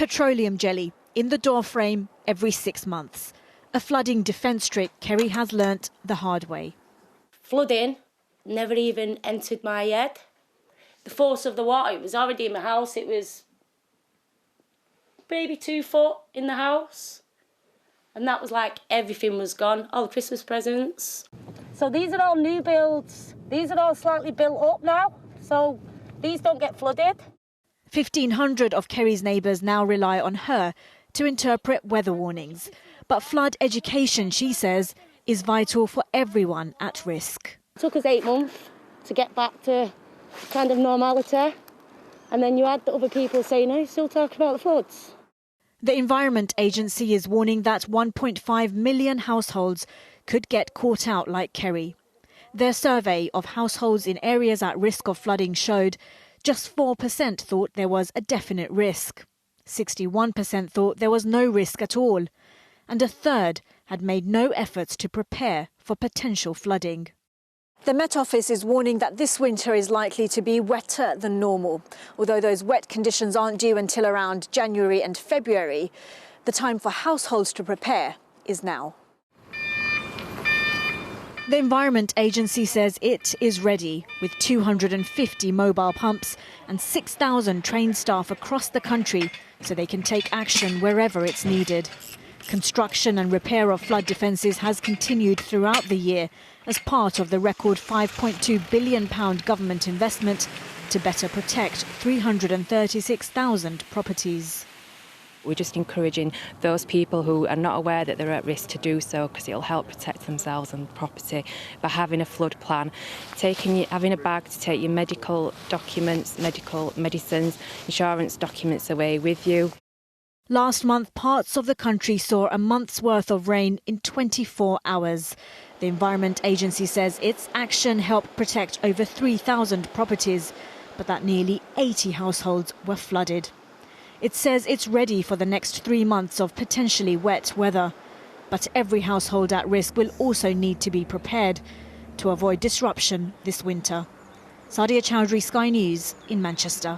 Petroleum jelly in the doorframe every 6 months. A flooding defence trick Kerry has learnt the hard way. Flooding never even entered my head. The force of the water, it was already in my house. It was maybe 2 foot in the house. And that was like everything was gone, all the Christmas presents. So these are all new builds. These are all slightly built up now, so these don't get flooded. 1,500 of Kerry's neighbours now rely on her to interpret weather warnings. But flood education, she says, is vital for everyone at risk. It took us 8 months to get back to kind of normality. And then you had the other people saying, "Oh, you're still talking about the floods." The Environment Agency is warning that 1.5 million households could get caught out like Kerry. Their survey of households in areas at risk of flooding showed just 4% thought there was a definite risk. 61% thought there was no risk at all. And a third had made no efforts to prepare for potential flooding. The Met Office is warning that this winter is likely to be wetter than normal. Although those wet conditions aren't due until around January and February, the time for households to prepare is now. The Environment Agency says it is ready, with 250 mobile pumps and 6,000 trained staff across the country so they can take action wherever it's needed. Construction and repair of flood defences has continued throughout the year as part of the record £5.2 billion government investment to better protect 336,000 properties. We're just encouraging those people who are not aware that they're at risk to do so, because it'll help protect themselves and property by having a flood plan, having a bag to take your medical documents, medical medicines, insurance documents away with you. Last month, parts of the country saw a month's worth of rain in 24 hours. The Environment Agency says its action helped protect over 3,000 properties, but that nearly 80 households were flooded. It says it's ready for the next 3 months of potentially wet weather. But every household at risk will also need to be prepared to avoid disruption this winter. Sadia Chowdhury, Sky News in Manchester.